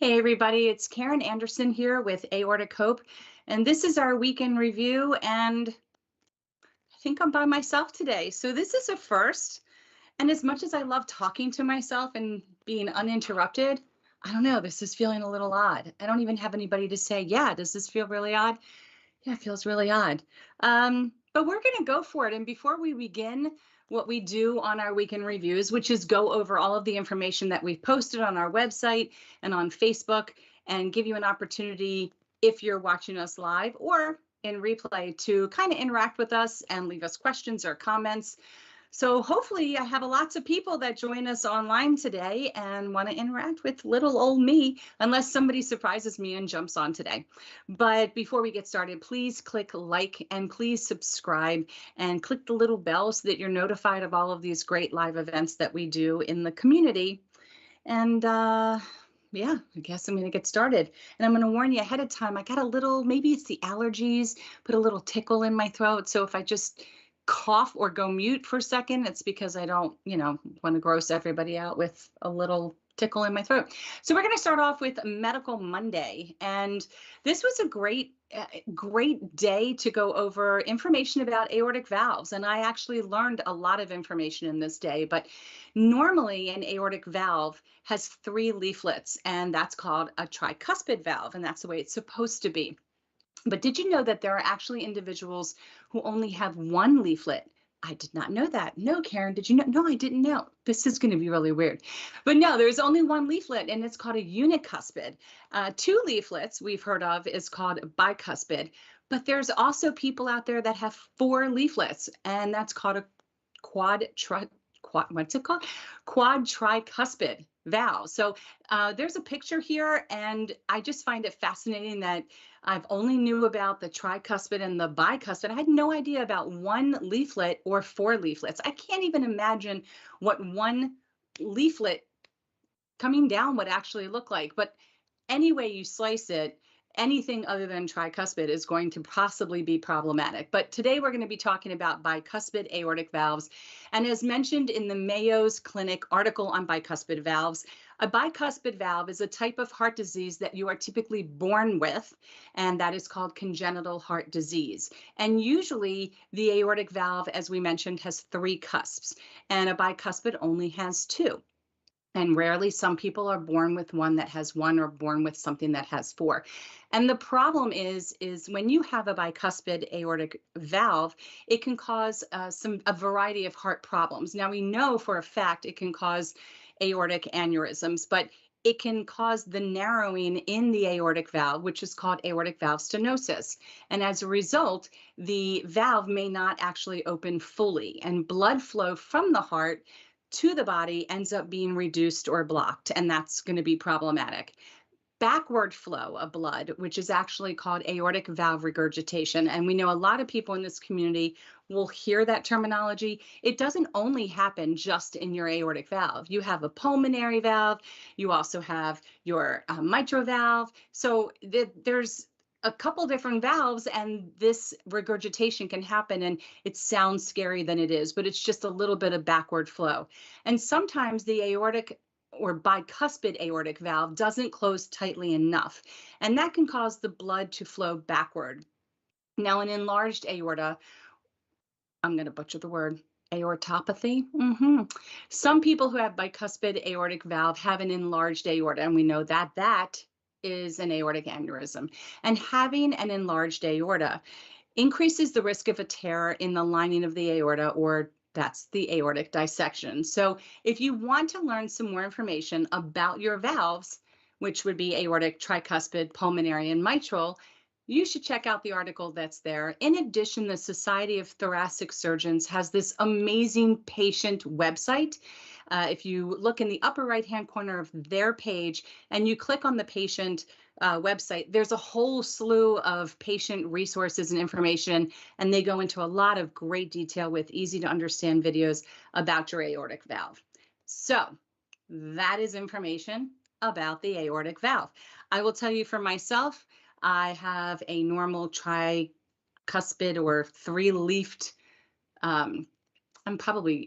Hey everybody, it's Karen Anderson here with Aortichope, and this is our weekend review, and I think I'm by myself today. So this is a first, and as much as I love talking to myself and being uninterrupted, I don't know, this is feeling a little odd. I don't even have anybody to say, yeah, does this feel really odd? Yeah, it feels really odd. But we're going to go for it. And before we begin, what we do on our weekend reviews, which is go over all of the information that we've posted on our website and on Facebook and give you an opportunity, if you're watching us live or in replay, to kind of interact with us and leave us questions or comments. So hopefully I have lots of people that join us online today and want to interact with little old me, unless somebody surprises me and jumps on today. But before we get started, please click like and please subscribe and click the little bell so that you're notified of all of these great live events that we do in the community. And yeah, I guess I'm going to get started. And I'm going to warn you ahead of time, I got a little, maybe it's the allergies, put a little tickle in my throat. So if I just cough or go mute for a second, it's because I don't, want to gross everybody out with a little tickle in my throat. So we're going to start off with Medical Monday. And this was a great day to go over information about aortic valves. And I actually learned a lot of information in this day, but normally an aortic valve has 3 leaflets, and that's called a tricuspid valve, and that's the way it's supposed to be. But did you know that there are actually individuals who only have 1 leaflet? I did not know that. No, Karen, did you know? No, I didn't know. This is going to be really weird. But no, there's only 1 leaflet, and it's called a unicuspid. 2 leaflets we've heard of is called bicuspid. But there's also people out there that have 4 leaflets, and that's called a what's it called? Quad tricuspid valve. So there's a picture here, and I just find it fascinating that I've only knew about the tricuspid and the bicuspid. I had no idea about 1 leaflet or 4 leaflets. I can't even imagine what 1 leaflet coming down would actually look like. But any way you slice it, anything other than tricuspid is going to possibly be problematic. But today we're going to be talking about bicuspid aortic valves. And as mentioned in the Mayo's Clinic article on bicuspid valves, a bicuspid valve is a type of heart disease that you are typically born with, and that is called congenital heart disease. And usually the aortic valve, as we mentioned, has 3 cusps, and a bicuspid only has 2. And rarely, some people are born with one that has 1 or born with something that has 4. And the problem is when you have a bicuspid aortic valve, it can cause a variety of heart problems. Now, we know for a fact it can cause aortic aneurysms, but it can cause the narrowing in the aortic valve, which is called aortic valve stenosis. And as a result, the valve may not actually open fully, and blood flow from the heart to the body ends up being reduced or blocked, and that's going to be problematic. Backward flow of blood, which is actually called aortic valve regurgitation, and we know a lot of people in this community will hear that terminology. It doesn't only happen just in your aortic valve. You have a pulmonary valve, you also have your mitral valve, so there's a couple different valves, and this regurgitation can happen, and it sounds scary than it is, but it's just a little bit of backward flow. And sometimes the aortic or bicuspid aortic valve doesn't close tightly enough, and that can cause the blood to flow backward. Now, an enlarged aorta, I'm going to butcher the word, aortopathy. Some people who have bicuspid aortic valve have an enlarged aorta, and we know that that is an aortic aneurysm. And having an enlarged aorta increases the risk of a tear in the lining of the aorta, or that's the aortic dissection. So if you want to learn some more information about your valves, which would be aortic, tricuspid, pulmonary, and mitral, you should check out the article that's there. In addition, the Society of Thoracic Surgeons has this amazing patient website. If you look in the upper right-hand corner of their page and you click on the patient website, there's a whole slew of patient resources and information, and they go into a lot of great detail with easy to understand videos about your aortic valve. So that is information about the aortic valve. I will tell you for myself, I have a normal tricuspid or 3-leafed I'm probably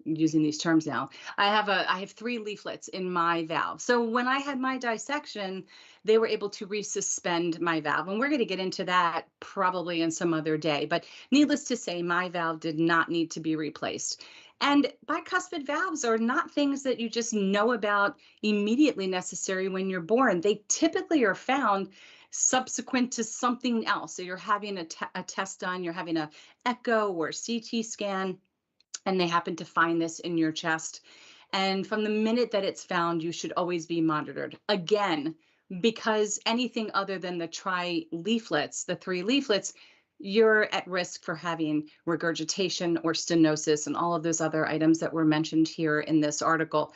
using these terms now. I have 3 leaflets in my valve. So when I had my dissection, they were able to resuspend my valve. And we're going to get into that probably in some other day. But needless to say, my valve did not need to be replaced. And bicuspid valves are not things that you just know about immediately necessary when you're born. They typically are found subsequent to something else. So you're having a test done, you're having a echo or CT scan, and they happen to find this in your chest. And from the minute that it's found, you should always be monitored. Again, because anything other than the leaflets, the 3 leaflets, you're at risk for having regurgitation or stenosis and all of those other items that were mentioned here in this article.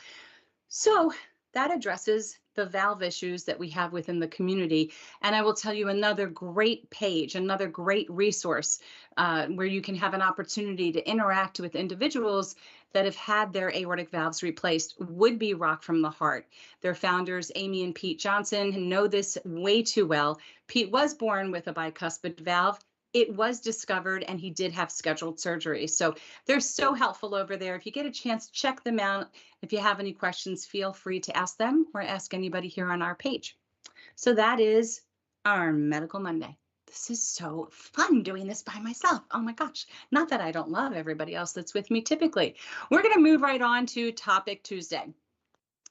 So that addresses the valve issues that we have within the community. And I will tell you another great page, another great resource where you can have an opportunity to interact with individuals that have had their aortic valves replaced would be Rock from the Heart. Their founders, Amy and Pete Johnson, know this way too well. Pete was born with a bicuspid valve. It was discovered and he did have scheduled surgery. So they're so helpful over there. If you get a chance, check them out. If you have any questions, feel free to ask them or ask anybody here on our page. So that is our Medical Monday. This is so fun doing this by myself. Oh my gosh. Not that I don't love everybody else that's with me typically. We're going to move right on to Topic Tuesday.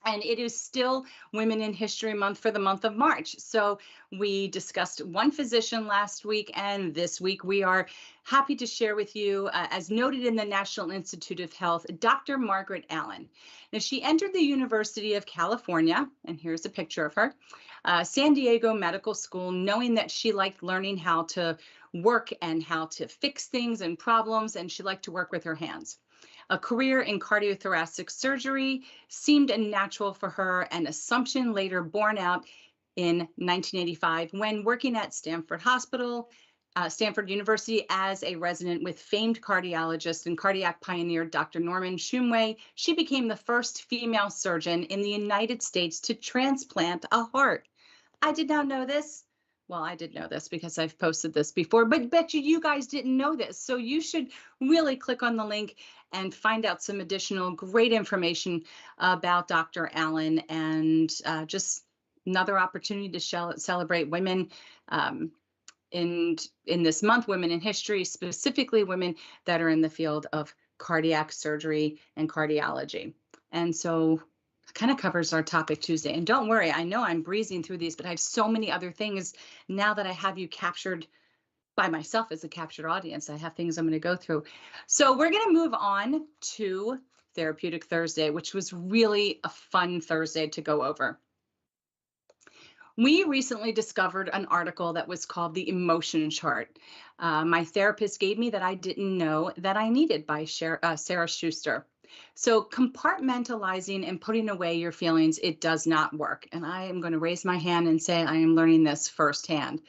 And it is still Women in History Month for the month of March. So we discussed one physician last week, and this week we are happy to share with you, as noted in the National Institute of Health, Dr. Margaret Allen. Now, she entered the University of California, and here's a picture of her, San Diego Medical School, knowing that she liked learning how to work and how to fix things and problems, and she liked to work with her hands. A career in cardiothoracic surgery seemed natural for her, an assumption later borne out in 1985 when working at Stanford University as a resident with famed cardiologist and cardiac pioneer Dr. Norman Shumway. She became the first female surgeon in the United States to transplant a heart. I did not know this. Well, I did know this because I've posted this before, but bet you guys didn't know this. So you should really click on the link and find out some additional great information about Dr. Allen, and just another opportunity to celebrate women in this month, Women in History, specifically women that are in the field of cardiac surgery and cardiology. And so kind of covers our Topic Tuesday. And don't worry, I know I'm breezing through these, but I have so many other things now that I have you captured by myself as a captured audience. I have things I'm going to go through. So we're going to move on to Therapeutic Thursday, which was really a fun Thursday to go over. We recently discovered an article that was called the Emotion Chart. My therapist gave me that I didn't know that I needed, by Sarah Schuster. So compartmentalizing and putting away your feelings, it does not work. And I am going to raise my hand and say I am learning this firsthand.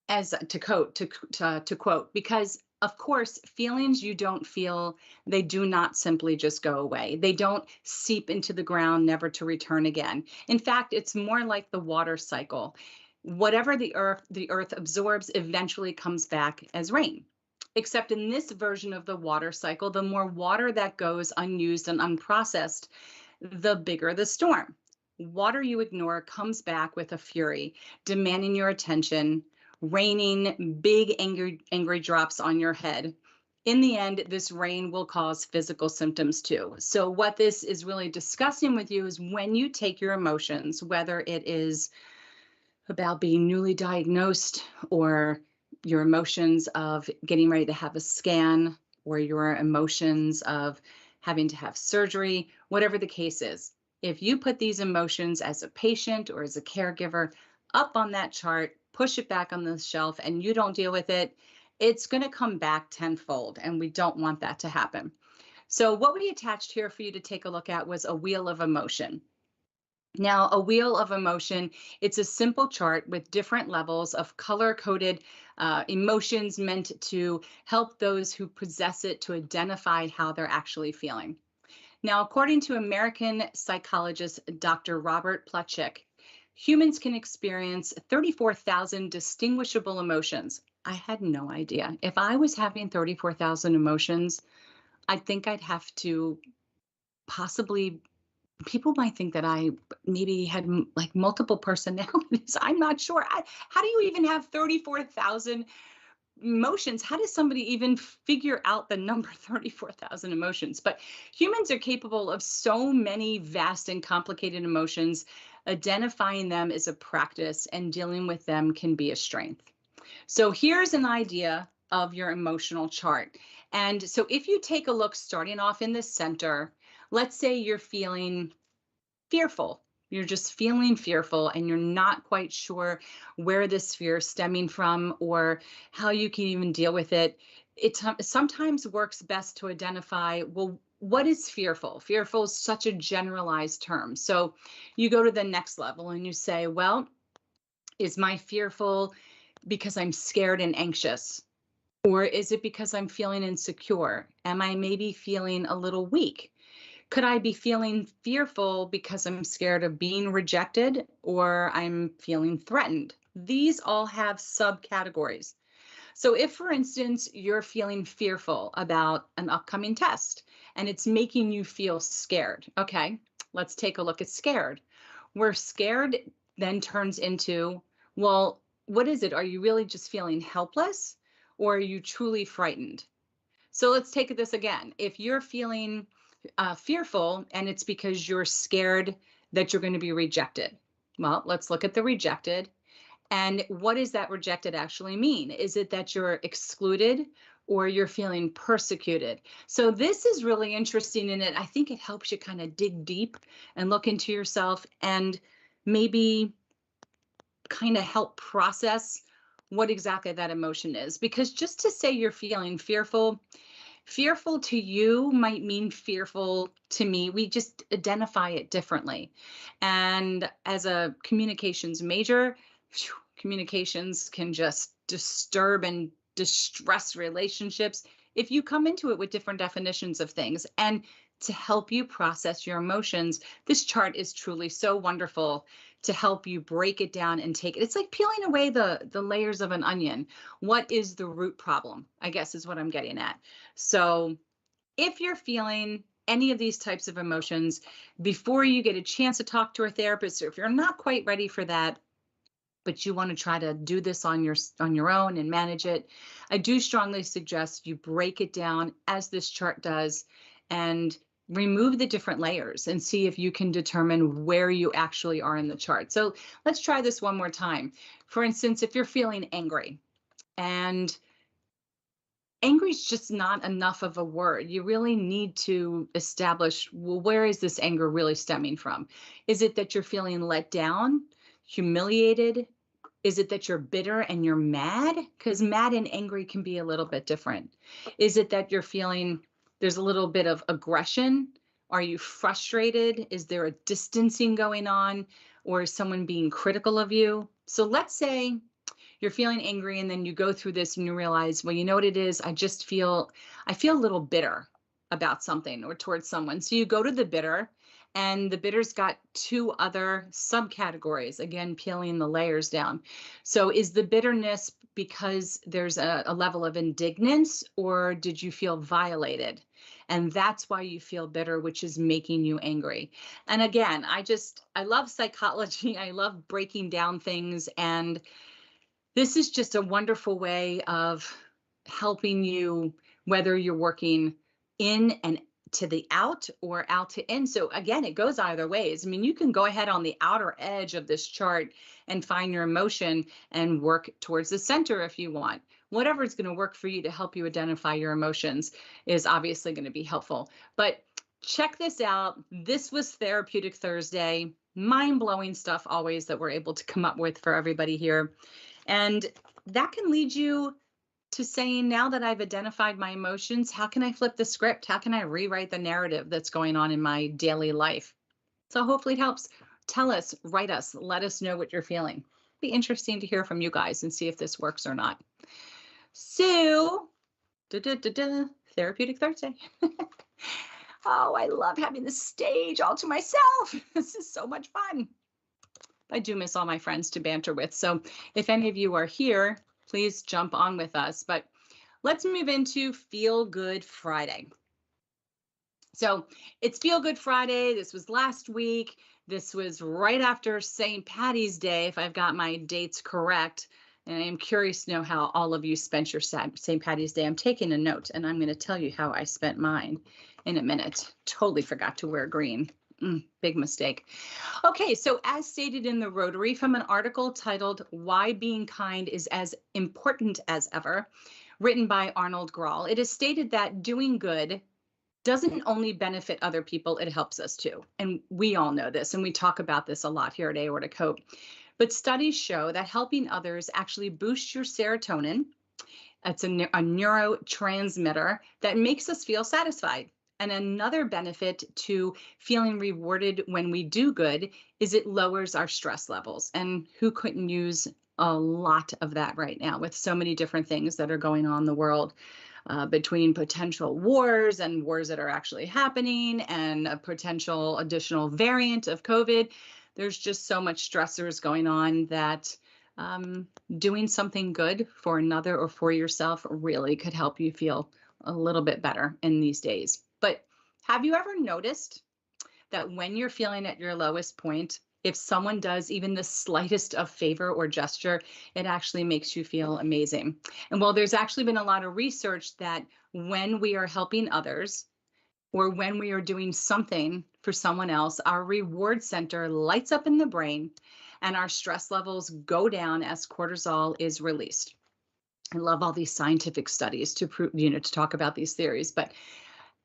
As to quote, because of course, feelings you don't feel, they do not simply just go away. They don't seep into the ground, never to return again. In fact, it's more like the water cycle. Whatever the earth absorbs eventually comes back as rain. Except in this version of the water cycle, the more water that goes unused and unprocessed, the bigger the storm. Water you ignore comes back with a fury, demanding your attention, raining big angry drops on your head. In the end, this rain will cause physical symptoms too. So what this is really discussing with you is when you take your emotions, whether it is about being newly diagnosed, or your emotions of getting ready to have a scan, or your emotions of having to have surgery, whatever the case is, if you put these emotions as a patient or as a caregiver up on that chart, push it back on the shelf, and you don't deal with it, it's going to come back tenfold, and we don't want that to happen. So what we attached here for you to take a look at was a wheel of emotion. Now, a wheel of emotion, it's a simple chart with different levels of color-coded emotions meant to help those who possess it to identify how they're actually feeling. Now, according to American psychologist Dr. Robert Plutchik, humans can experience 34,000 distinguishable emotions. I had no idea. If I was having 34,000 emotions, I think I'd have to possibly, people might think that I maybe had like multiple personalities. I'm not sure. How do you even have 34,000 emotions? How does somebody even figure out the number 34,000 emotions? But humans are capable of so many vast and complicated emotions. Identifying them is a practice, and dealing with them can be a strength. So here's an idea of your emotional chart. And so if you take a look starting off in the center, let's say you're feeling fearful. You're just feeling fearful and you're not quite sure where this fear is stemming from or how you can even deal with it. It sometimes works best to identify, well, what is fearful? Fearful is such a generalized term. So you go to the next level and you say, well, is my fearful because I'm scared and anxious? Or is it because I'm feeling insecure? Am I maybe feeling a little weak? Could I be feeling fearful because I'm scared of being rejected or I'm feeling threatened? These all have subcategories. So if, for instance, you're feeling fearful about an upcoming test and it's making you feel scared, okay, let's take a look at scared. Where scared then turns into, well, what is it? Are you really just feeling helpless or are you truly frightened? So let's take this again. If you're feeling fearful and it's because you're scared that you're going to be rejected, well, let's look at the rejected. And what does that rejected actually mean? Is it that you're excluded or you're feeling persecuted? So this is really interesting in it. I think it helps you kind of dig deep and look into yourself and maybe kind of help process what exactly that emotion is. Because just to say you're feeling fearful, fearful to you might mean fearful to me. We just identify it differently. And as a communications major, communications can just disturb and distress relationships if you come into it with different definitions of things. And to help you process your emotions, this chart is truly so wonderful to help you break it down and take it. It's like peeling away the layers of an onion. What is the root problem, I guess is what I'm getting at. So if you're feeling any of these types of emotions, before you get a chance to talk to a therapist, or if you're not quite ready for that, but you want to try to do this on your own and manage it, I do strongly suggest you break it down as this chart does and remove the different layers and see if you can determine where you actually are in the chart. So let's try this one more time. For instance, if you're feeling angry, and angry is just not enough of a word. You really need to establish, well, where is this anger really stemming from? Is it that you're feeling let down, humiliated? Is it that you're bitter and you're mad? Because mad and angry can be a little bit different. Is it that you're feeling there's a little bit of aggression? Are you frustrated? Is there a distancing going on? Or is someone being critical of you? So let's say you're feeling angry and then you go through this and you realize, well, you know what it is? I feel a little bitter about something or towards someone. So you go to the bitter, and the bitter's got two other subcategories, again, peeling the layers down. So is the bitterness because there's a level of indignance, or did you feel violated? And that's why you feel bitter, which is making you angry. And again, I love psychology. I love breaking down things, and this is just a wonderful way of helping you, whether you're working in and to the out or out to in. So again, it goes either ways. I mean, you can go ahead on the outer edge of this chart and find your emotion and work towards the center if you want. Whatever is going to work for you to help you identify your emotions is obviously going to be helpful. But check this out. This was Therapeutic Thursday. Mind-blowing stuff always that we're able to come up with for everybody here. And that can lead you to saying, now that I've identified my emotions, how can I flip the script? How can I rewrite the narrative that's going on in my daily life? So hopefully it helps. Tell us, write us, let us know what you're feeling. Be interesting to hear from you guys and see if this works or not. So, Therapeutic Thursday. Oh, I love having the stage all to myself. This is so much fun. I do miss all my friends to banter with. So if any of you are here, please jump on with us. But let's move into Feel Good Friday. So it's Feel Good Friday. This was last week. This was right after St. Patty's Day, if I've got my dates correct. And I am curious to know how all of you spent your St. Patty's Day. I'm taking a note, and I'm going to tell you how I spent mine in a minute. Totally forgot to wear green. Big mistake. Okay, so as stated in the Rotary from an article titled Why Being Kind is as Important as Ever, written by Arnold Grahl, it is stated that doing good doesn't only benefit other people, it helps us too. And we all know this, and we talk about this a lot here at Aortic Hope. But studies show that helping others actually boosts your serotonin. It's a neurotransmitter that makes us feel satisfied. And another benefit to feeling rewarded when we do good is it lowers our stress levels. And who couldn't use a lot of that right now with so many different things that are going on in the world? Between potential wars and wars that are actually happening and a potential additional variant of COVID, there's just so much stressors going on that doing something good for another or for yourself really could help you feel a little bit better in these days. But have you ever noticed that when you're feeling at your lowest point, if someone does even the slightest of favor or gesture, it actually makes you feel amazing. And well, there's actually been a lot of research that when we are helping others or when we are doing something for someone else, our reward center lights up in the brain and our stress levels go down as cortisol is released. I love all these scientific studies to prove, to talk about these theories, but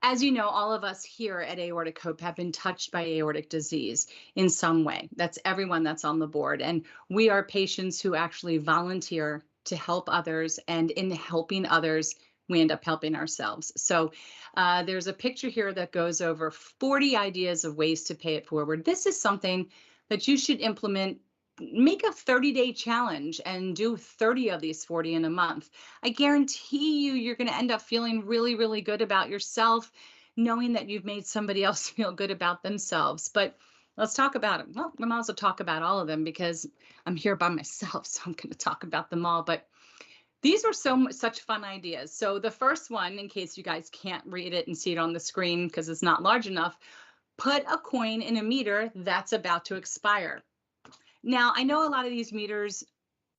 as you know, all of us here at Aortic Hope have been touched by aortic disease in some way. That's everyone that's on the board. And we are patients who actually volunteer to help others. And in helping others, we end up helping ourselves. So there's a picture here that goes over 40 ideas of ways to pay it forward. This is something that you should implement. Make a 30-day challenge and do 30 of these 40 in a month. I guarantee you're going to end up feeling really, really good about yourself, knowing that you've made somebody else feel good about themselves. But let's talk about it. Well, I might as well talk about all of them because I'm here by myself, so I'm going to talk about them all. But these were such fun ideas. So the first one, in case you guys can't read it and see it on the screen because it's not large enough, put a coin in a meter that's about to expire. Now, I know a lot of these meters,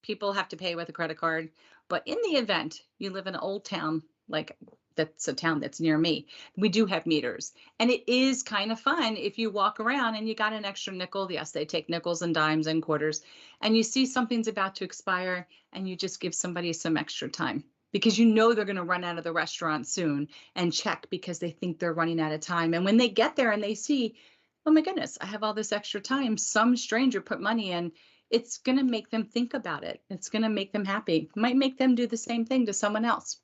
people have to pay with a credit card, but in the event you live in an old town, like that's a town that's near me, we do have meters. And it is kind of fun if you walk around and you got an extra nickel. Yes, they take nickels and dimes and quarters, and you see something's about to expire and you just give somebody some extra time because you know they're going to run out of the restaurant soon and check because they think they're running out of time. And when they get there and they see, oh my goodness, I have all this extra time, some stranger put money in, it's going to make them think about it. It's going to make them happy. Might make them do the same thing to someone else.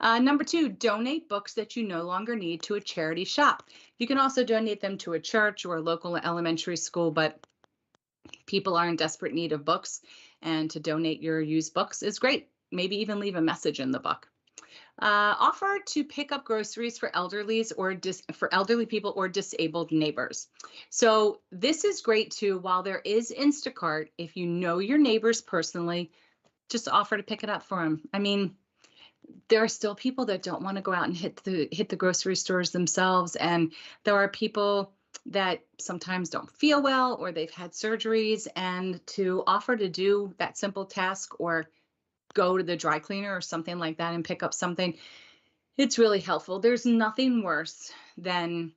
Number 2, donate books that you no longer need to a charity shop. You can also donate them to a church or a local elementary school, but people are in desperate need of books, and to donate your used books is great. Maybe even leave a message in the book. Offer to pick up groceries for elderly people or disabled neighbors. So this is great too. While there is Instacart, if you know your neighbors personally, just offer to pick it up for them. I mean, there are still people that don't want to go out and hit the grocery stores themselves, and there are people that sometimes don't feel well or they've had surgeries, and to offer to do that simple task or go to the dry cleaner or something like that and pick up something, it's really helpful. There's nothing worse than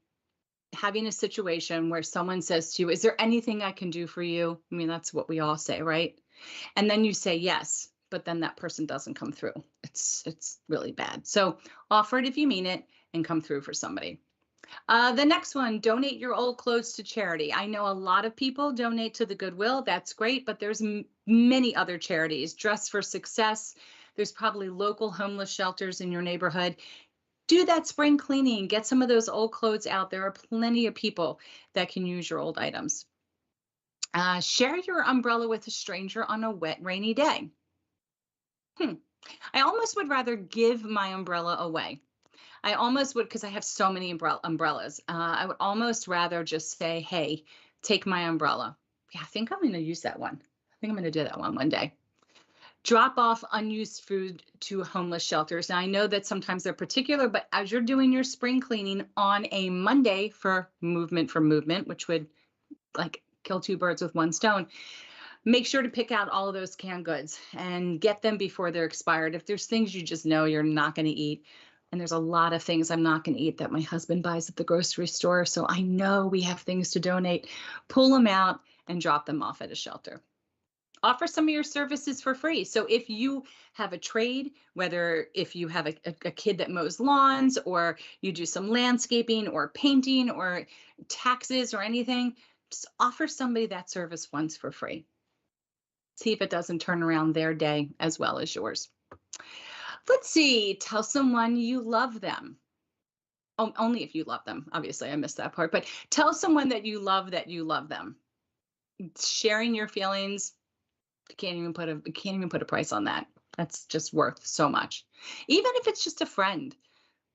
having a situation where someone says to you, is there anything I can do for you? I mean, that's what we all say, right? And then you say yes, but then that person doesn't come through. It's really bad. So offer it if you mean it and come through for somebody. The next one, donate your old clothes to charity. I know a lot of people donate to the Goodwill. That's great, but there's many other charities. Dress for Success. There's probably local homeless shelters in your neighborhood. Do that spring cleaning. Get some of those old clothes out. There are plenty of people that can use your old items. Share your umbrella with a stranger on a wet, rainy day. I almost would rather give my umbrella away. I almost would, because I have so many umbrellas. I would almost rather just say, hey, take my umbrella. Yeah, I think I'm going to use that one. I think I'm going to do that one day. Drop off unused food to homeless shelters. Now, I know that sometimes they're particular, but as you're doing your spring cleaning on a Monday for movement, which would like kill two birds with one stone, make sure to pick out all of those canned goods and get them before they're expired. If there's things you just know you're not going to eat, and there's a lot of things I'm not going to eat that my husband buys at the grocery store, so I know we have things to donate, pull them out and drop them off at a shelter. Offer some of your services for free. So if you have a trade, whether if you have a kid that mows lawns, or you do some landscaping or painting or taxes or anything, just offer somebody that service once for free. See if it doesn't turn around their day as well as yours. Let's see, tell someone you love them. Oh, only if you love them. Obviously, I missed that part, but tell someone that you love them. Sharing your feelings, you can't even put a price on that. That's just worth so much. Even if it's just a friend.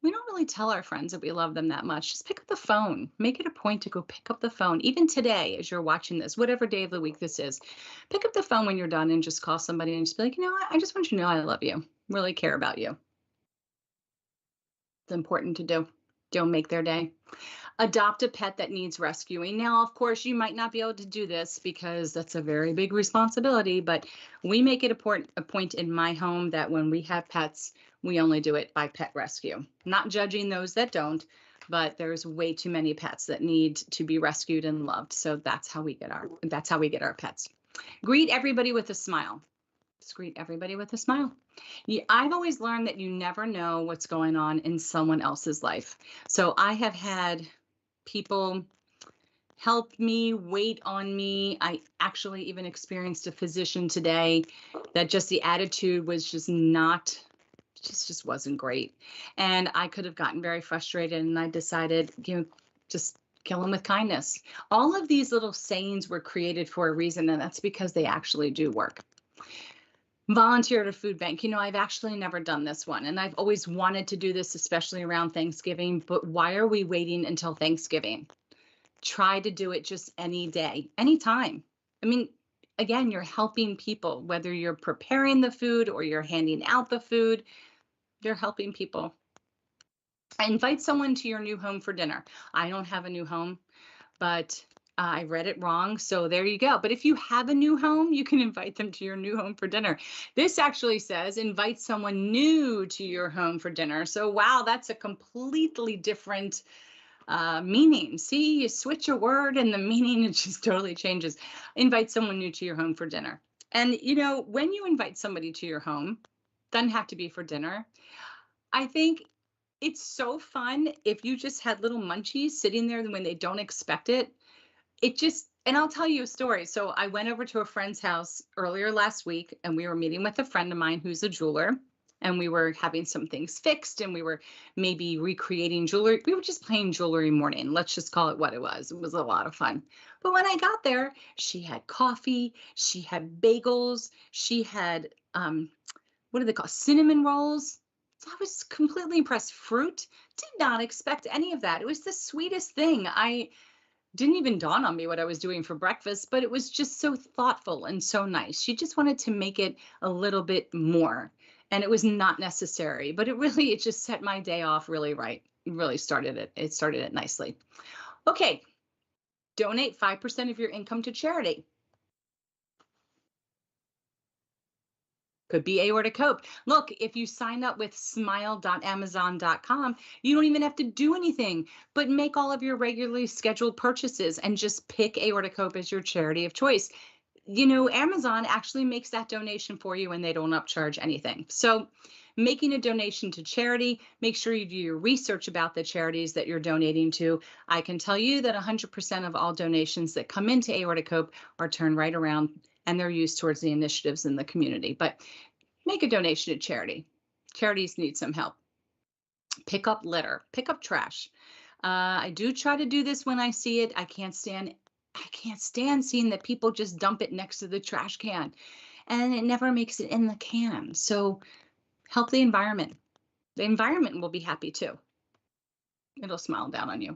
We don't really tell our friends that we love them that much. Just pick up the phone. Make it a point to go pick up the phone. Even today, as you're watching this, whatever day of the week this is, pick up the phone when you're done and just call somebody and just be like, you know what? I just want you to know I love you. Really care about you. It's important to do. Don't make their day. Adopt a pet that needs rescuing. Now, of course, you might not be able to do this because that's a very big responsibility, but we make it a point in my home that when we have pets, we only do it by pet rescue. Not judging those that don't, but there's way too many pets that need to be rescued and loved. So that's how we get our pets. Greet everybody with a smile. Just greet everybody with a smile. I've always learned that you never know what's going on in someone else's life. So I have had people help me, wait on me. I actually even experienced a physician today that just the attitude was just wasn't great. And I could have gotten very frustrated, and I decided, just kill them with kindness. All of these little sayings were created for a reason, and that's because they actually do work. Volunteer at a food bank. I've actually never done this one, and I've always wanted to do this, especially around Thanksgiving, but why are we waiting until Thanksgiving? Try to do it just any day, anytime. I mean, again, you're helping people, whether you're preparing the food or you're handing out the food, you're helping people. Invite someone to your new home for dinner. I don't have a new home, but I read it wrong. So there you go. But if you have a new home, you can invite them to your new home for dinner. This actually says invite someone new to your home for dinner. So wow, that's a completely different meaning. See, you switch a word and the meaning, it just totally changes. Invite someone new to your home for dinner. And when you invite somebody to your home, doesn't have to be for dinner. I think it's so fun if you just had little munchies sitting there when they don't expect it. And I'll tell you a story. So I went over to a friend's house earlier last week, and we were meeting with a friend of mine who's a jeweler, and we were having some things fixed, and we were maybe recreating jewelry. We were just playing jewelry morning. Let's just call it what it was. It was a lot of fun. But when I got there, she had coffee, she had bagels, she had, what do they call, cinnamon rolls. So I was completely impressed. Fruit, did not expect any of that. It was the sweetest thing. Didn't even dawn on me what I was doing for breakfast, but it was just so thoughtful and so nice. She just wanted to make it a little bit more, and it was not necessary, but it just set my day off really right. It really started it nicely. Okay, donate 5% of your income to charity. Could be aortichope. Look, if you sign up with smile.amazon.com, you don't even have to do anything but make all of your regularly scheduled purchases and just pick aortichope as your charity of choice. Amazon actually makes that donation for you and they don't upcharge anything. So making a donation to charity, make sure you do your research about the charities that you're donating to. I can tell you that 100% of all donations that come into aortichope are turned right around and they're used towards the initiatives in the community. But make a donation to charity. Charities need some help. Pick up litter, pick up trash. I do try to do this when I see it. I can't stand seeing that people just dump it next to the trash can and it never makes it in the can. So help the environment. The environment will be happy too. It'll smile down on you.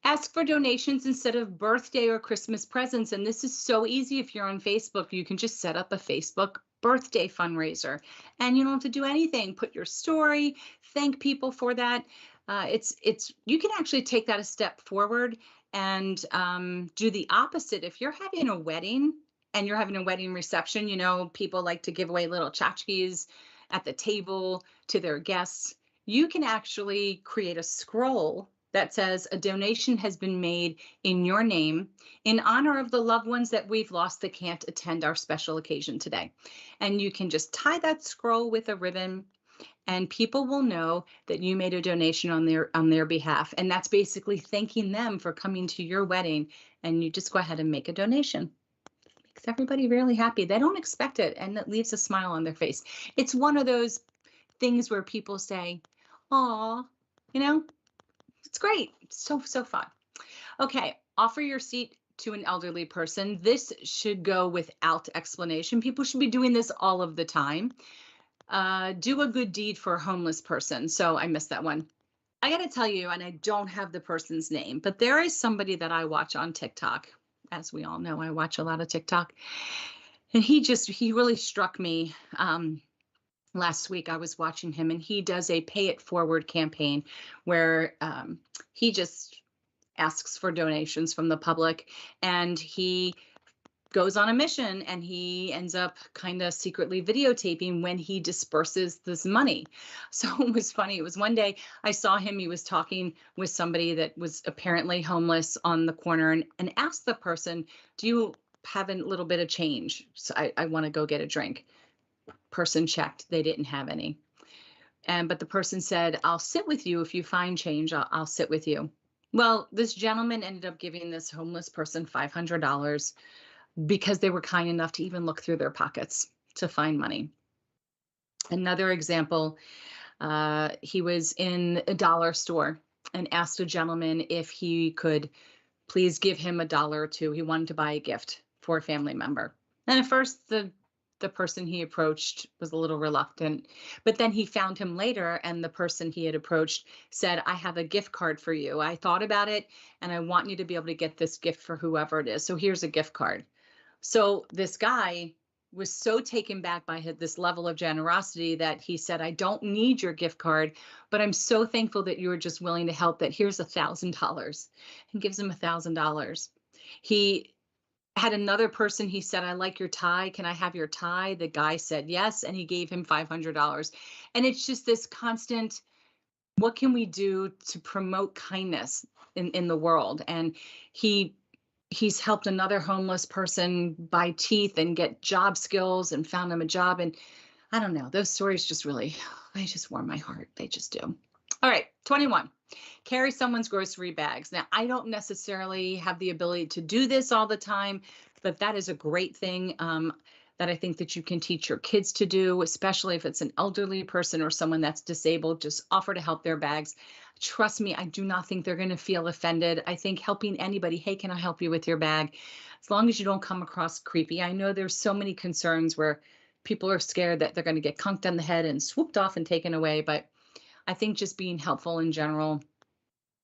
Ask for donations instead of birthday or Christmas presents. And this is so easy if you're on Facebook. You can just set up a Facebook birthday fundraiser, and you don't have to do anything. Put your story, thank people for that. You can actually take that a step forward and do the opposite. If you're having a wedding and you're having a wedding reception, people like to give away little tchotchkes at the table to their guests. You can actually create a scroll that says a donation has been made in your name in honor of the loved ones that we've lost that can't attend our special occasion today. And you can just tie that scroll with a ribbon, and people will know that you made a donation on their behalf. And that's basically thanking them for coming to your wedding. And you just go ahead and make a donation. Makes everybody really happy. They don't expect it, and it leaves a smile on their face. It's one of those things where people say, "Aw, it's great. It's so fun." Okay, offer your seat to an elderly person. This should go without explanation. People should be doing this all of the time. Do a good deed for a homeless person. So I missed that one. I got to tell you, and I don't have the person's name, but there is somebody that I watch on TikTok. As we all know, I watch a lot of TikTok. And he really struck me. Last week I was watching him, and he does a pay it forward campaign where he just asks for donations from the public, and he goes on a mission, and he ends up kind of secretly videotaping when he disperses this money. So it was funny. It was one day I saw him, he was talking with somebody that was apparently homeless on the corner, and asked the person, "Do you have a little bit of change? So I want to go get a drink." Person checked, they didn't have any. But the person said, "I'll sit with you if you find change. I'll sit with you." Well, this gentleman ended up giving this homeless person $500 because they were kind enough to even look through their pockets to find money. Another example, he was in a dollar store and asked a gentleman if he could please give him $1 or $2. He wanted to buy a gift for a family member. And at first, the person he approached was a little reluctant, but then he found him later, and the person he had approached said, "I have a gift card for you. I thought about it, and I want you to be able to get this gift for whoever it is. So here's a gift card." So this guy was so taken back by this level of generosity that he said, "I don't need your gift card, but I'm so thankful that you were just willing to help, that here's $1,000, and gives him $1,000. He had another person, he said, "I like your tie. Can I have your tie?" The guy said yes, and he gave him $500. And it's just this constant, what can we do to promote kindness in the world? And he's helped another homeless person buy teeth and get job skills and found him a job. And I don't know, those stories just really, they just warm my heart. They just do. All right, 21. Carry someone's grocery bags. Now, I don't necessarily have the ability to do this all the time, but that is a great thing that I think that you can teach your kids to do, especially if it's an elderly person or someone that's disabled. Just offer to help their bags. Trust me, I do not think they're going to feel offended. I think helping anybody, "Hey, can I help you with your bag?" As long as you don't come across creepy. I know there's so many concerns where people are scared that they're going to get conked on the head and swooped off and taken away, but I think just being helpful in general,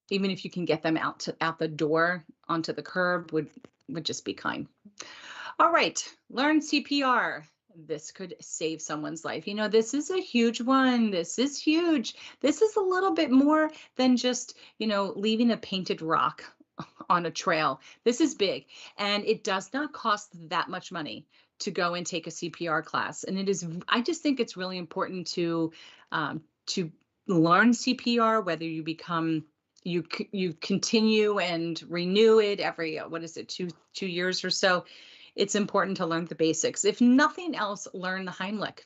even if you can get them out the door onto the curb, would just be kind. All right, learn CPR. This could save someone's life. This is a huge one. This is huge. This is a little bit more than just, leaving a painted rock on a trail. This is big, and it does not cost that much money to go and take a CPR class. And I just think it's really important to learn CPR, whether you continue and renew it every, 2 years or so. It's important to learn the basics. If nothing else, learn the Heimlich.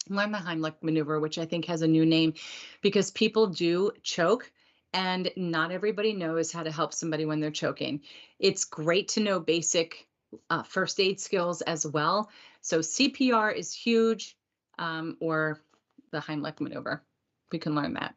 Learn the Heimlich maneuver, which I think has a new name, because people do choke, and not everybody knows how to help somebody when they're choking. It's great to know basic first aid skills as well. So CPR is huge, or the Heimlich maneuver. We can learn that.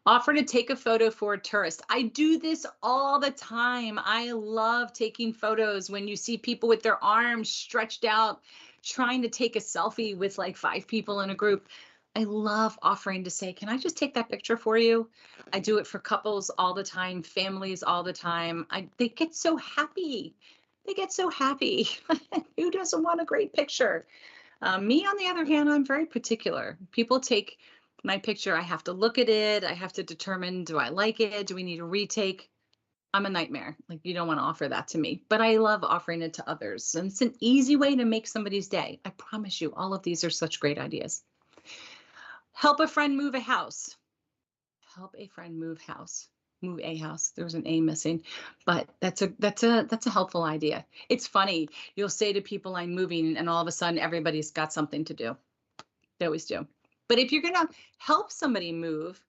Offer to take a photo for a tourist. I do this all the time. I love taking photos when you see people with their arms stretched out, trying to take a selfie with like 5 people in a group. I love offering to say, "Can I just take that picture for you?" I do it for couples all the time, families all the time. They get so happy. They get so happy. Who doesn't want a great picture? Me, on the other hand, I'm very particular. People take my picture. I have to look at it. I have to determine, do I like it? Do we need a retake? I'm a nightmare. Like, you don't want to offer that to me, but I love offering it to others. And it's an easy way to make somebody's day. I promise you, all of these are such great ideas. Help a friend move a house. Help a friend move a house. There was an A missing, but that's a helpful idea. It's funny. You'll say to people, I'm moving, and all of a sudden everybody's got something to do. They always do. But if you're going to help somebody move,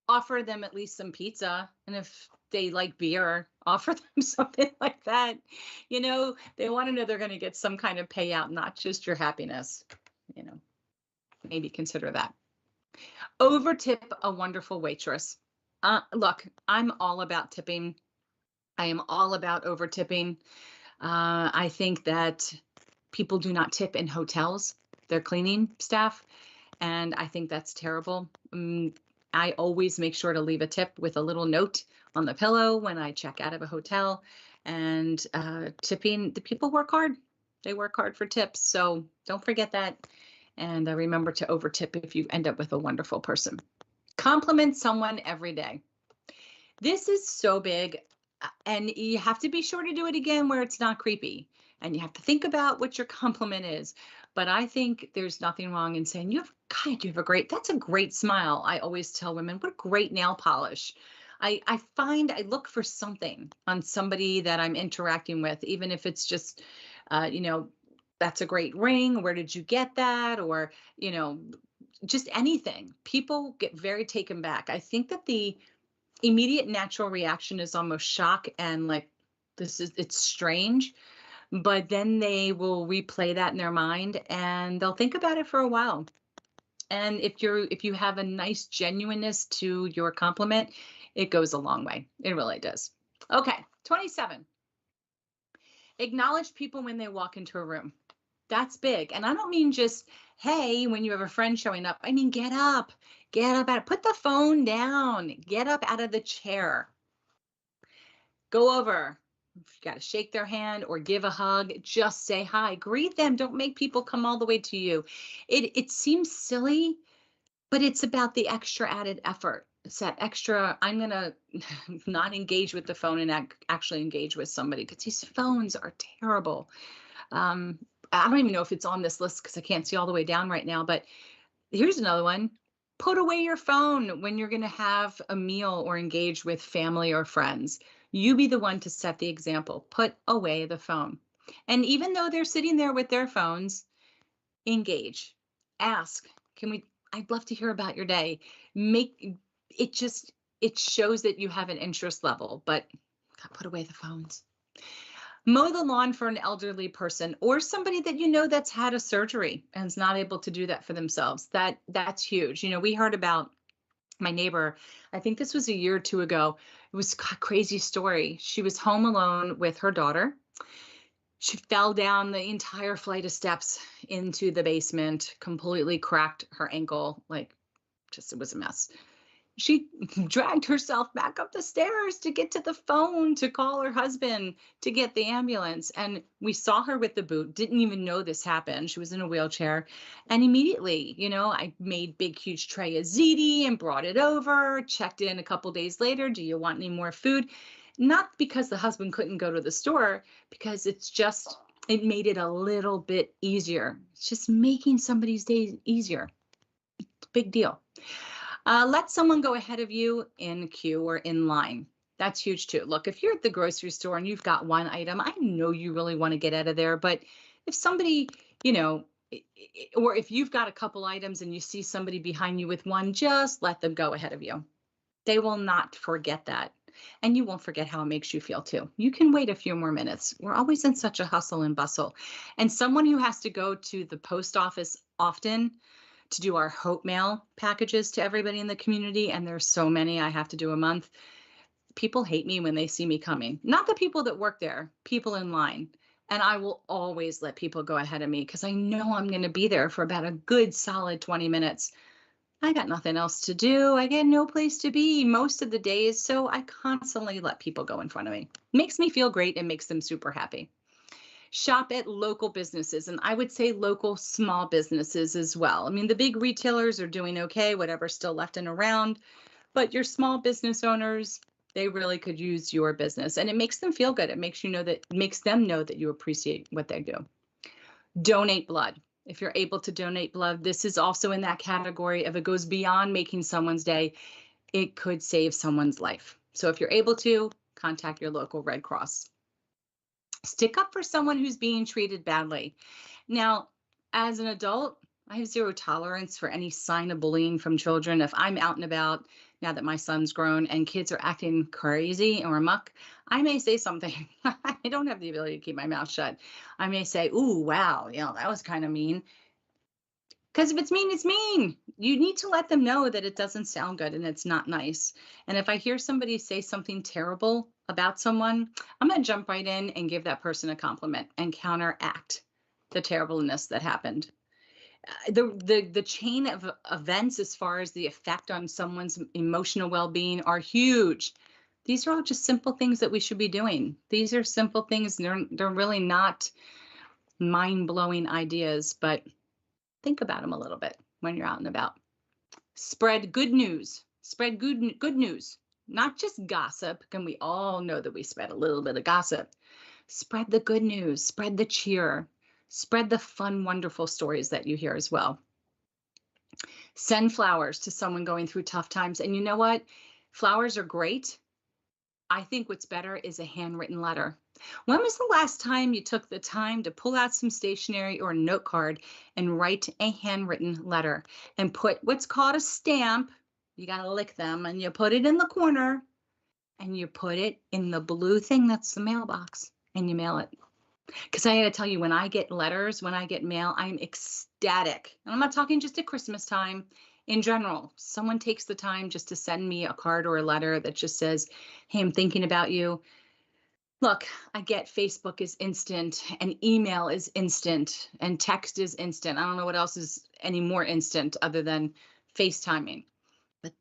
offer them at least some pizza. And if they like beer, offer them something like that. They want to know they're going to get some kind of payout, not just your happiness. Maybe consider that. Overtip a wonderful waitress. Look, I'm all about tipping. I am all about over tipping. I think that people do not tip in hotels, their cleaning staff, and I think that's terrible. I always make sure to leave a tip with a little note on the pillow when I check out of a hotel. And tipping, the people work hard. They work hard for tips. So don't forget that. And remember to over tip if you end up with a wonderful person. Compliment someone every day. This is so big. And you have to be sure to do it again where it's not creepy. And you have to think about what your compliment is. But I think there's nothing wrong in saying, you have a great, that's a great smile. I always tell women, what great nail polish. I look for something on somebody that I'm interacting with, even if it's just, that's a great ring. Where did you get that? Or, just anything. People get very taken back. I think that the immediate natural reaction is almost shock and like, it's strange. But then they will replay that in their mind and they'll think about it for a while. And if you have a nice genuineness to your compliment, it goes a long way. It really does. Okay, 27. Acknowledge people when they walk into a room. That's big. And I don't mean just, hey, when you have a friend showing up. I mean, get up, put the phone down, get up out of the chair. Go over. If you got to shake their hand or give a hug, just say hi, greet them. Don't make people come all the way to you. It seems silly, but it's about the extra added effort. It's that extra, I'm going to not engage with the phone and actually engage with somebody, because these phones are terrible. I don't even know if it's on this list because I can't see all the way down right now, but here's another one. Put away your phone when you're going to have a meal or engage with family or friends. You be the one to set the example. Put away the phone. And even though they're sitting there with their phones, engage. Ask, I'd love to hear about your day. It shows that you have an interest level, but put away the phones. Mow the lawn for an elderly person or somebody that that's had a surgery and is not able to do that for themselves. That's huge. We heard about my neighbor, I think this was a year or two ago. It was a crazy story. She was home alone with her daughter. She fell down the entire flight of steps into the basement, completely cracked her ankle. It was a mess. She dragged herself back up the stairs to get to the phone, to call her husband, to get the ambulance. And we saw her with the boot, didn't even know this happened. She was in a wheelchair. And immediately, I made big, huge tray of ziti and brought it over, checked in a couple days later. Do you want any more food? Not because the husband couldn't go to the store, because it made it a little bit easier. It's just making somebody's day easier. It's a big deal. Let someone go ahead of you in queue or in line. That's huge too. Look, if you're at the grocery store and you've got one item, I know you really want to get out of there, but if somebody, or if you've got a couple items and you see somebody behind you with one, just let them go ahead of you. They will not forget that. And you won't forget how it makes you feel too. You can wait a few more minutes. We're always in such a hustle and bustle. And someone who has to go to the post office often to do our Hope Mail packages to everybody in the community, and there's so many I have to do a month. People hate me when they see me coming. Not the people that work there, people in line. And I will always let people go ahead of me because I know I'm going to be there for about a good solid 20 minutes. I got nothing else to do. I get no place to be most of the days, so I constantly let people go in front of me. Makes me feel great and makes them super happy. Shop at local businesses, and I would say local small businesses as well. I mean, the big retailers are doing okay, whatever's still left and around, but your small business owners, they really could use your business, and it makes them feel good. It makes makes them know that you appreciate what they do. Donate blood. If you're able to donate blood, this is also in that category of it goes beyond making someone's day. It could save someone's life. So if you're able to, contact your local Red Cross. Stick up for someone who's being treated badly. Now, as an adult, I have zero tolerance for any sign of bullying from children. If I'm out and about, now that my son's grown and kids are acting crazy or amok, I may say something. I don't have the ability to keep my mouth shut. I may say, ooh, wow, that was kind of mean. Because if it's mean, it's mean. You need to let them know that it doesn't sound good and it's not nice. And if I hear somebody say something terrible about someone, I'm going to jump right in and give that person a compliment and counteract the terribleness that happened. The chain of events as far as the effect on someone's emotional well-being are huge. These are all just simple things that we should be doing. These are simple things. They're really not mind-blowing ideas, but think about them a little bit when you're out and about. Spread good news. Spread good news, not just gossip. And we all know that we spread a little bit of gossip. Spread the good news. Spread the cheer. Spread the fun, wonderful stories that you hear as well. Send flowers to someone going through tough times. And you know what? Flowers are great. I think what's better is a handwritten letter. When was the last time you took the time to pull out some stationery or a note card and write a handwritten letter and put what's called a stamp? You got to lick them, and you put it in the corner and you put it in the blue thing that's the mailbox and you mail it. Because I got to tell you, when I get letters, when I get mail, I'm ecstatic. And I'm not talking just at Christmas time. In general, someone takes the time just to send me a card or a letter that just says, hey, I'm thinking about you. Look, I get Facebook is instant and email is instant and text is instant. I don't know what else is any more instant other than FaceTiming. But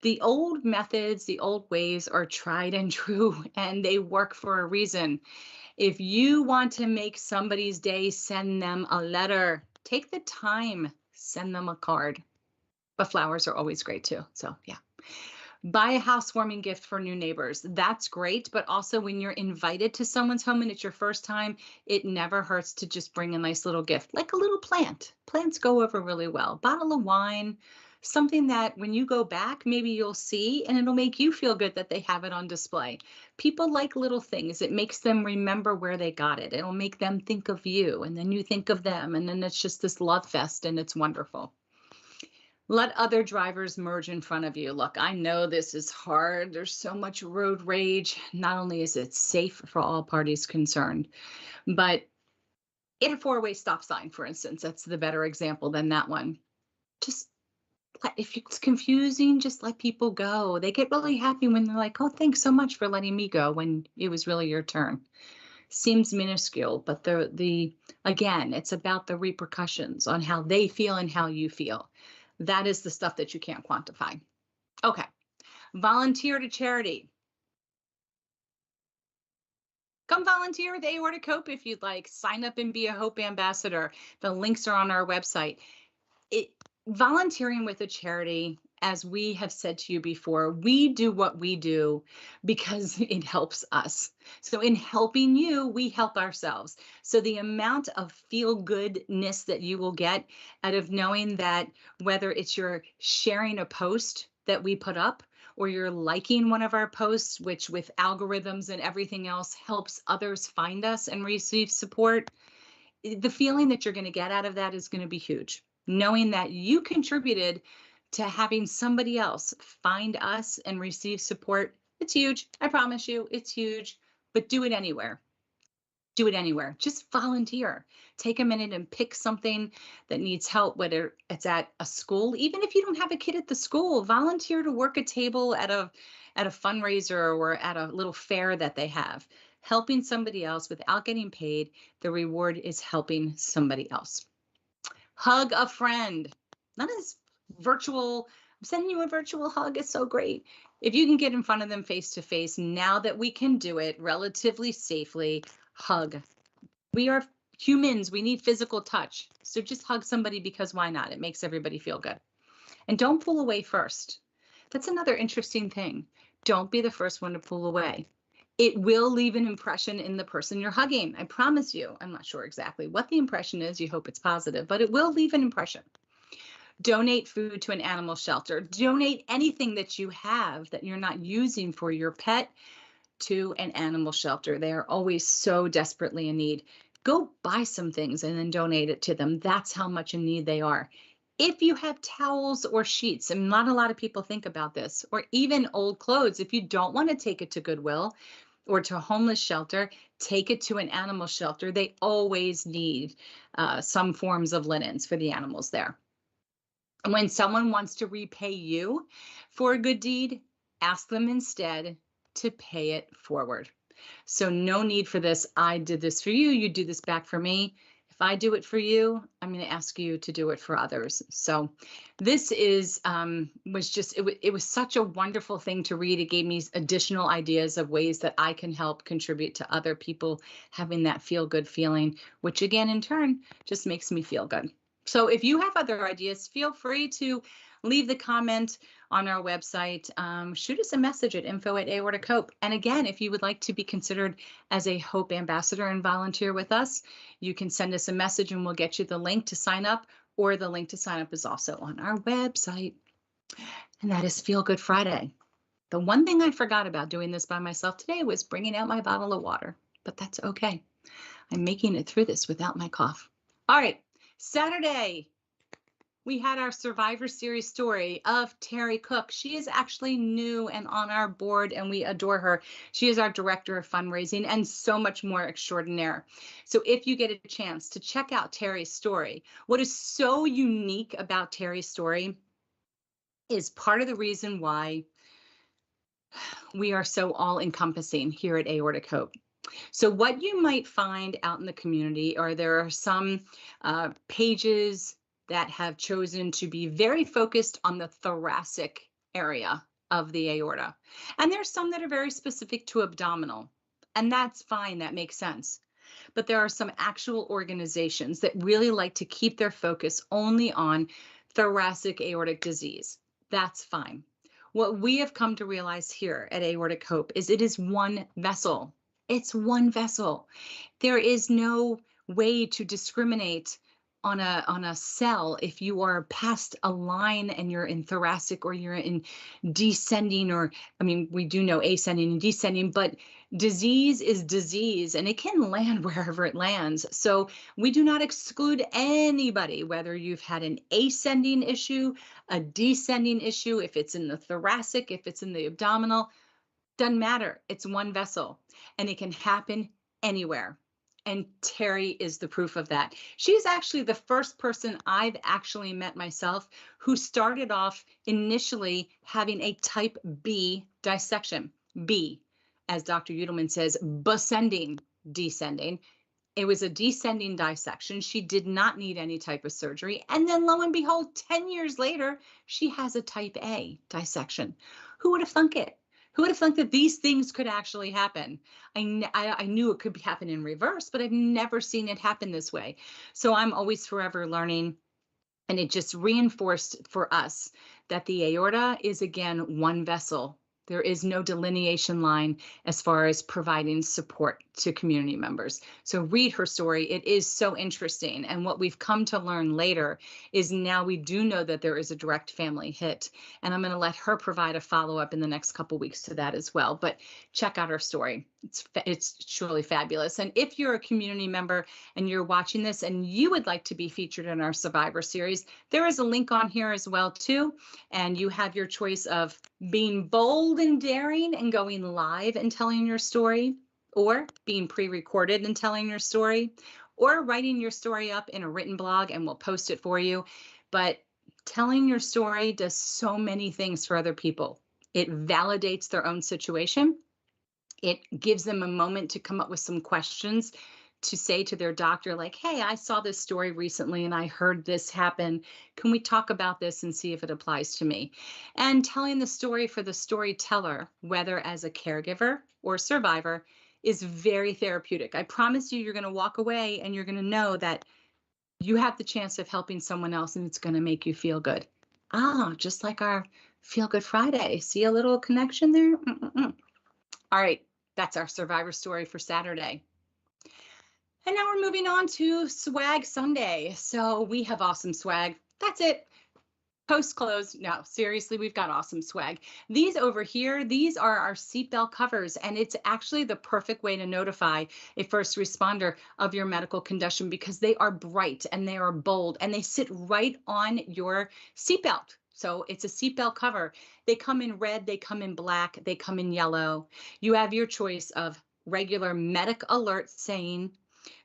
the old methods, the old ways are tried and true, and they work for a reason. If you want to make somebody's day, send them a letter. Take the time, send them a card. But flowers are always great too. So yeah. Buy a housewarming gift for new neighbors. That's great. But also when you're invited to someone's home and it's your first time, it never hurts to just bring a nice little gift, like a little plant. Plants go over really well. Bottle of wine, something that when you go back, maybe you'll see and it'll make you feel good that they have it on display. People like little things. It makes them remember where they got it. It'll make them think of you, and then you think of them, and then it's just this love fest, and it's wonderful. Let other drivers merge in front of you. Look, I know this is hard. There's so much road rage. Not only is it safe for all parties concerned, but in a four-way stop sign, for instance, that's the better example than that one. Just if it's confusing, just let people go. They get really happy when they're like, oh, thanks so much for letting me go when it was really your turn. Seems minuscule, but again, it's about the repercussions on how they feel and how you feel. That is the stuff that you can't quantify. Okay. Volunteer to charity. Come volunteer with Aortic Hope if you'd like. Sign up and be a Hope Ambassador. The links are on our website. Volunteering with a charity, as we have said to you before, we do what we do because it helps us. So in helping you, we help ourselves. So the amount of feel-goodness that you will get out of knowing that whether it's you're sharing a post that we put up or you're liking one of our posts, which with algorithms and everything else helps others find us and receive support, the feeling that you're going to get out of that is going to be huge. Knowing that you contributed to having somebody else find us and receive support, it's huge. I promise you, it's huge, but do it anywhere. Do it anywhere. Just volunteer. Take a minute and pick something that needs help, whether it's at a school. Even if you don't have a kid at the school, volunteer to work a table at a fundraiser or at a little fair that they have. Helping somebody else without getting paid, the reward is helping somebody else. Hug a friend. Not as virtual. I'm sending you a virtual hug. It's so great. If you can get in front of them face to face, now that we can do it relatively safely, hug. We are humans. We need physical touch. So just hug somebody because why not? It makes everybody feel good. And don't pull away first. That's another interesting thing. Don't be the first one to pull away. It will leave an impression in the person you're hugging. I promise you. I'm not sure exactly what the impression is. You hope it's positive, but it will leave an impression. Donate food to an animal shelter. Donate anything that you have that you're not using for your pet to an animal shelter. They are always so desperately in need. Go buy some things and then donate it to them. That's how much in need they are. If you have towels or sheets, and not a lot of people think about this, or even old clothes, if you don't want to take it to Goodwill or to a homeless shelter, take it to an animal shelter. They always need some forms of linens for the animals there. When someone wants to repay you for a good deed, ask them instead to pay it forward. So no need for this, I did this for you, you do this back for me. If I do it for you, I'm going to ask you to do it for others. So this is was just, it was such a wonderful thing to read. It gave me additional ideas of ways that I can help contribute to other people having that feel good feeling, which again, in turn, just makes me feel good. So if you have other ideas, feel free to leave the comment on our website. Shoot us a message at info@aortichope. And again, if you would like to be considered as a Hope ambassador and volunteer with us, you can send us a message and we'll get you the link to sign up, or the link to sign up is also on our website. And that is Feel Good Friday. The one thing I forgot about doing this by myself today was bringing out my bottle of water, but that's okay. I'm making it through this without my cough. All right, Saturday, we had our Survivor Series story of Terry Cook. She is actually new and on our board, and we adore her. She is our director of fundraising and so much more extraordinaire. So if you get a chance to check out Terry's story, what is so unique about Terry's story is part of the reason why we are so all-encompassing here at Aortic Hope. So what you might find out in the community, or there are some pages that have chosen to be very focused on the thoracic area of the aorta. And there's some that are very specific to abdominal, and that's fine, that makes sense. But there are some actual organizations that really like to keep their focus only on thoracic aortic disease. That's fine. What we have come to realize here at Aortic Hope is it is one vessel. It's one vessel. There is no way to discriminate on a cell if you are past a line and you're in thoracic or you're in descending, or I mean, we do know ascending and descending, but disease is disease and it can land wherever it lands. So we do not exclude anybody, whether you've had an ascending issue, a descending issue, if it's in the thoracic, if it's in the abdominal, doesn't matter. It's one vessel and it can happen anywhere. And Terry is the proof of that. She's actually the first person I've actually met myself who started off initially having a type B dissection. B, as Dr. Udelman says, ascending, descending. It was a descending dissection. She did not need any type of surgery. And then lo and behold, 10 years later, she has a type A dissection. Who would have thunk it? Who would have thought that these things could actually happen? I knew it could happen in reverse, but I've never seen it happen this way. So I'm always forever learning. And it just reinforced for us that the aorta is, again, one vessel. There is no delineation line as far as providing support to community members. So read her story. It is so interesting. And what we've come to learn later is now we do know that there is a direct family hit. And I'm going to let her provide a follow-up in the next couple weeks to that as well. But check out her story. It's truly fabulous. And if you're a community member and you're watching this and you would like to be featured in our Survivor Series, there is a link on here as well too. And you have your choice of being bold and daring and going live and telling your story, or being pre-recorded and telling your story, or writing your story up in a written blog and we'll post it for you. But telling your story does so many things for other people. It validates their own situation. It gives them a moment to come up with some questions to say to their doctor, like, hey, I saw this story recently and I heard this happen. Can we talk about this and see if it applies to me? And telling the story for the storyteller, whether as a caregiver or survivor, is very therapeutic. I promise you, you're going to walk away and you're going to know that you have the chance of helping someone else and it's going to make you feel good. Ah, just like our Feel Good Friday. See a little connection there? All right, that's our survivor story for Saturday. And now we're moving on to Swag Sunday. So we have awesome swag. That's it. Post close. No, seriously, we've got awesome swag. These over here, these are our seatbelt covers, and it's actually the perfect way to notify a first responder of your medical condition because they are bright and they are bold and they sit right on your seatbelt. So it's a seatbelt cover. They come in red, they come in black, they come in yellow. You have your choice of regular medic alert saying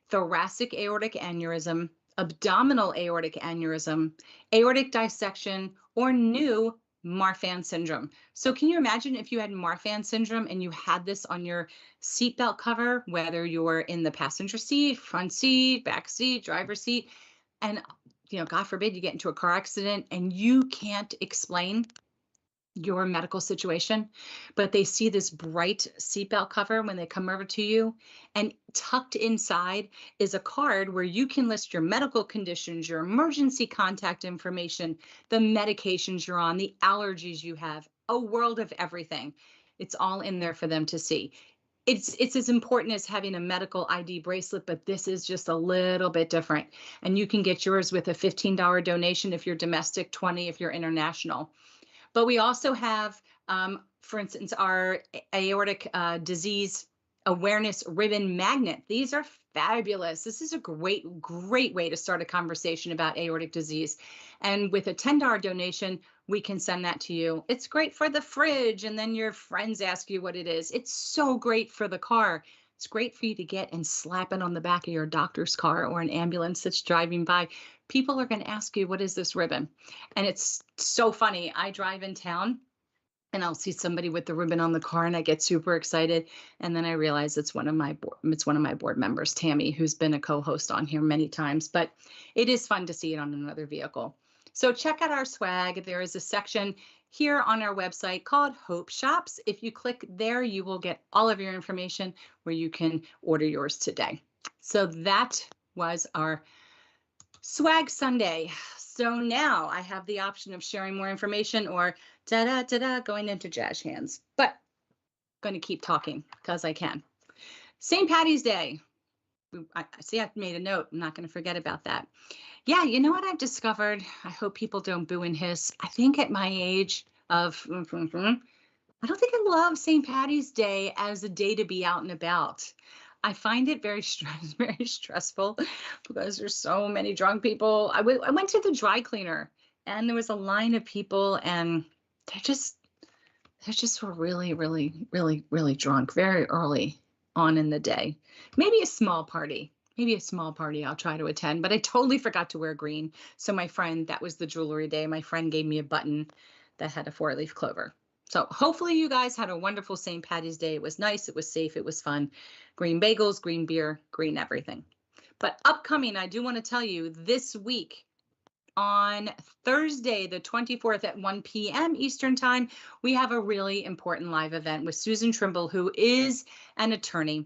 thoracic aortic aneurysm, abdominal aortic aneurysm, aortic dissection, or new Marfan syndrome. So can you imagine if you had Marfan syndrome and you had this on your seatbelt cover, whether you're in the passenger seat, front seat, back seat, driver's seat, and God forbid you get into a car accident and you can't explain your medical situation, but they see this bright seatbelt cover when they come over to you, and tucked inside is a card where you can list your medical conditions, your emergency contact information, the medications you're on, the allergies you have, a world of everything. It's all in there for them to see. It's as important as having a medical ID bracelet, but this is just a little bit different. And you can get yours with a $15 donation if you're domestic, 20 if you're international. But we also have, for instance, our aortic disease awareness ribbon magnet. These are fabulous. This is a great way to start a conversation about aortic disease. And with a $10 donation, we can send that to you. It's great for the fridge, and then your friends ask you what it is. It's so great for the car. It's great for you to get and slap it on the back of your doctor's car or an ambulance that's driving by. People are going to ask you, what is this ribbon? And it's so funny. I drive in town and I'll see somebody with the ribbon on the car and I get super excited. And then I realize it's one of my board members, Tammy, who's been a co-host on here many times, but it is fun to see it on another vehicle. So check out our swag. There is a section here on our website called Hope Shops. If you click there, you will get all of your information where you can order yours today. So that was our Swag Sunday. So now I have the option of sharing more information or going into jazz hands, but I'm going to keep talking because I can. St. Patty's Day. I see I've made a note. I'm not going to forget about that. Yeah, you know what I've discovered? I hope people don't boo and hiss. I think at my age of, I don't think I love St. Patty's Day as a day to be out and about. I find it very stressful because there's so many drunk people. I went to the dry cleaner and there was a line of people and they just were really drunk very early on in the day. Maybe a small party I'll try to attend, but I totally forgot to wear green. So my friend, that was the jewelry day. My friend gave me a button that had a 4-leaf clover. So hopefully you guys had a wonderful St. Patty's Day. It was nice. It was safe. It was fun. Green bagels, green beer, green everything. But upcoming, I do want to tell you this week on Thursday, the 24th at 1 p.m. Eastern Time, we have a really important live event with Susan Trimble, who is an attorney.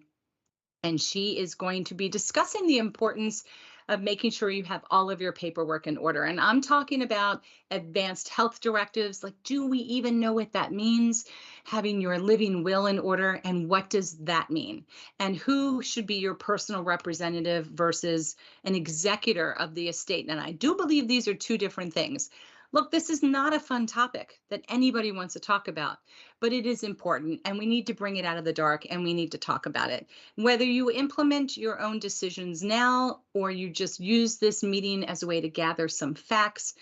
And she is going to be discussing the importance of making sure you have all of your paperwork in order. And I'm talking about advanced health directives. Like, do we even know what that means? Having your living will in order. And what does that mean? And who should be your personal representative versus an executor of the estate? And I do believe these are two different things. Look, this is not a fun topic that anybody wants to talk about, but it is important and we need to bring it out of the dark and we need to talk about it. Whether you implement your own decisions now or you just use this meeting as a way to gather some facts,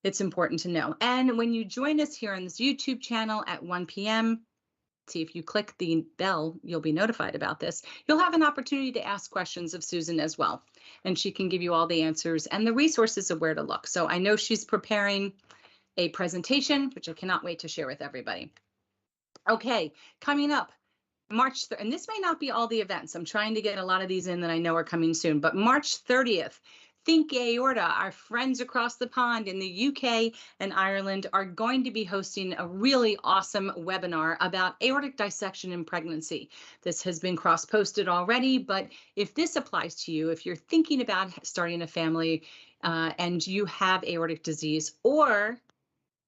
it's important to know. And when you join us here on this YouTube channel at 1 p.m., see if you click the bell, you'll be notified about this. You'll have an opportunity to ask questions of Susan as well. And she can give you all the answers and the resources of where to look. So I know she's preparing a presentation, which I cannot wait to share with everybody. Okay, coming up, March 3rd, and this may not be all the events. I'm trying to get a lot of these in that I know are coming soon, but March 30th, Think Aorta, our friends across the pond in the UK and Ireland, are going to be hosting a really awesome webinar about aortic dissection in pregnancy. This has been cross-posted already, but if this applies to you, if you're thinking about starting a family and you have aortic disease, or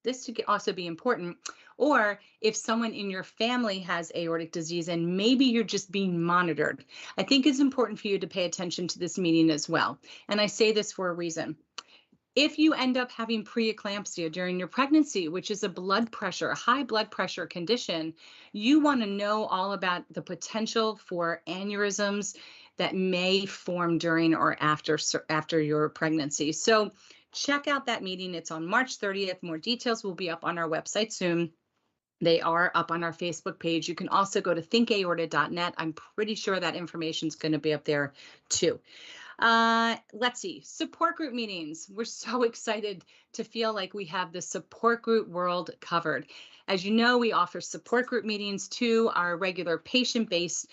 this could also be important, or if someone in your family has aortic disease and maybe you're just being monitored, I think it's important for you to pay attention to this meeting as well. And I say this for a reason. If you end up having preeclampsia during your pregnancy, which is a high blood pressure condition, you want to know all about the potential for aneurysms that may form during or after your pregnancy. So check out that meeting. It's on March 30th. More details will be up on our website soon. They are up on our Facebook page. You can also go to thinkaorta.net. I'm pretty sure that information is going to be up there too. Let's see, support group meetings. We're so excited to feel like we have the support group world covered. As you know, we offer support group meetings to our regular patient-based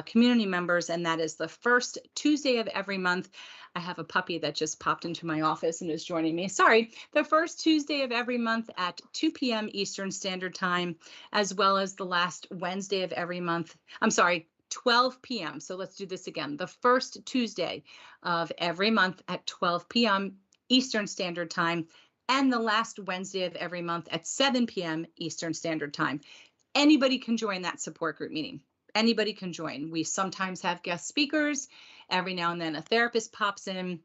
community members, and that is the first Tuesday of every month. I have a puppy that just popped into my office and is joining me. Sorry, the first Tuesday of every month at 2 p.m. Eastern Standard Time, as well as the last Wednesday of every month. 12 p.m. So let's do this again. The first Tuesday of every month at 12 p.m. Eastern Standard Time, and the last Wednesday of every month at 7 p.m. Eastern Standard Time. Anybody can join that support group meeting. Anybody can join. We sometimes have guest speakers. Every now and then a therapist pops in.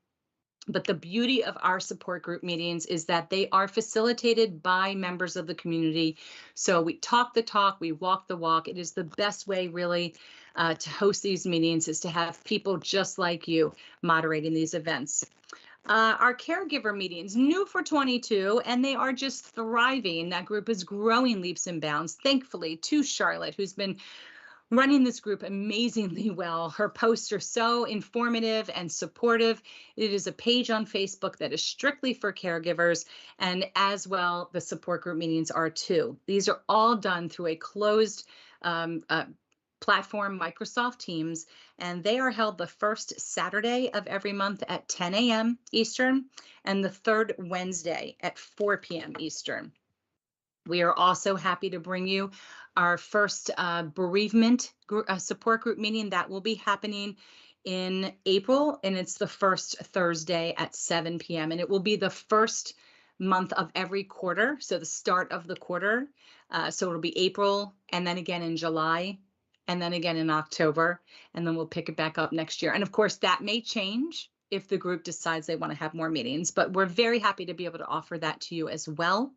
But the beauty of our support group meetings is that they are facilitated by members of the community. So we talk the talk, we walk the walk. It is the best way really to host these meetings, is to have people just like you moderating these events. Our caregiver meetings, new for 22, and they are just thriving. That group is growing leaps and bounds, thankfully, to Charlotte, who's been running this group amazingly well. Her posts are so informative and supportive. It is a page on Facebook that is strictly for caregivers, and as well, the support group meetings are too. These are all done through a closed platform, Microsoft Teams, and they are held the first Saturday of every month at 10 a.m. Eastern and the third Wednesday at 4 p.m. Eastern. We are also happy to bring you our first bereavement support group meeting that will be happening in April, and it's the first Thursday at 7 p.m. and it will be the first month of every quarter, so the start of the quarter. So it'll be April, and then again in July, and then again in October, and then we'll pick it back up next year. And of course, that may change if the group decides they want to have more meetings, but we're very happy to be able to offer that to you as well.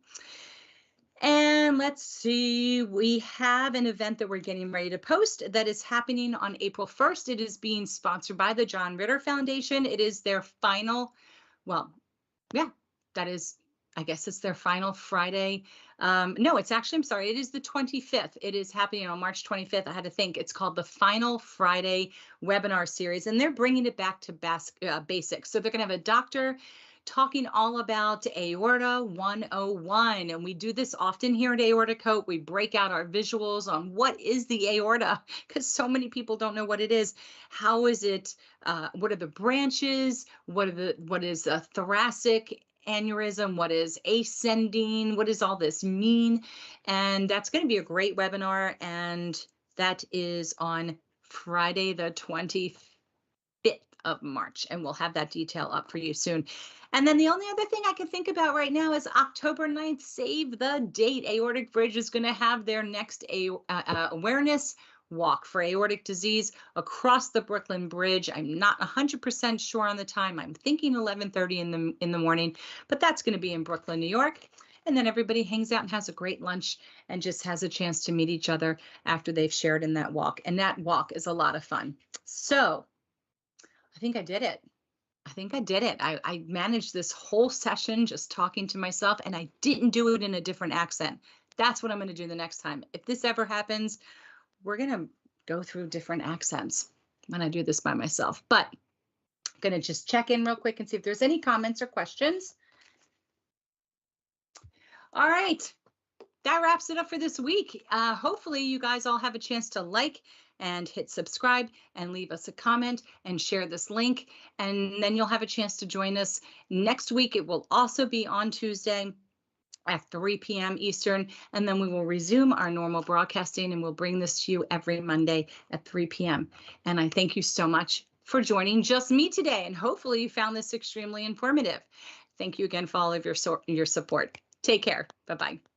And let's see, we have an event that we're getting ready to post that is happening on April 1st. It is being sponsored by the John Ritter Foundation. It is their final, I guess it's their final Friday. No, it's actually, I'm sorry, it is the 25th. It is happening on March 25th. I had to think. It's called the Final Friday webinar series, and they're bringing it back to basics. So they're going to have a doctor talking all about Aorta 101. And we do this often here at Aortichope. We break out our visuals on what is the aorta, because so many people don't know what it is. How is it? What are the branches? What is a thoracic aneurysm? What is ascending? What does all this mean? And that's going to be a great webinar. And that is on Friday, the 25th of March, and we'll have that detail up for you soon. And then the only other thing I can think about right now is October 9th, save the date. Aortic Bridge is going to have their next awareness walk for aortic disease across the Brooklyn Bridge. I'm not 100% sure on the time. I'm thinking 11:30 in the morning, but that's going to be in Brooklyn, New York. And then everybody hangs out and has a great lunch and just has a chance to meet each other after they've shared in that walk. And that walk is a lot of fun. So I think I did it. I managed this whole session just talking to myself, and I didn't do it in a different accent. That's what I'm going to do the next time. If this ever happens, we're going to go through different accents when I do this by myself. But I'm going to just check in real quick and see if there's any comments or questions. All right. That wraps it up for this week. Hopefully you guys all have a chance to like and hit subscribe and leave us a comment and share this link. And then you'll have a chance to join us next week. It will also be on Tuesday at 3 p.m. Eastern, and then we will resume our normal broadcasting, and we'll bring this to you every Monday at 3 p.m. And I thank you so much for joining just me today, and hopefully you found this extremely informative. Thank you again for all of your support. Take care. Bye-bye.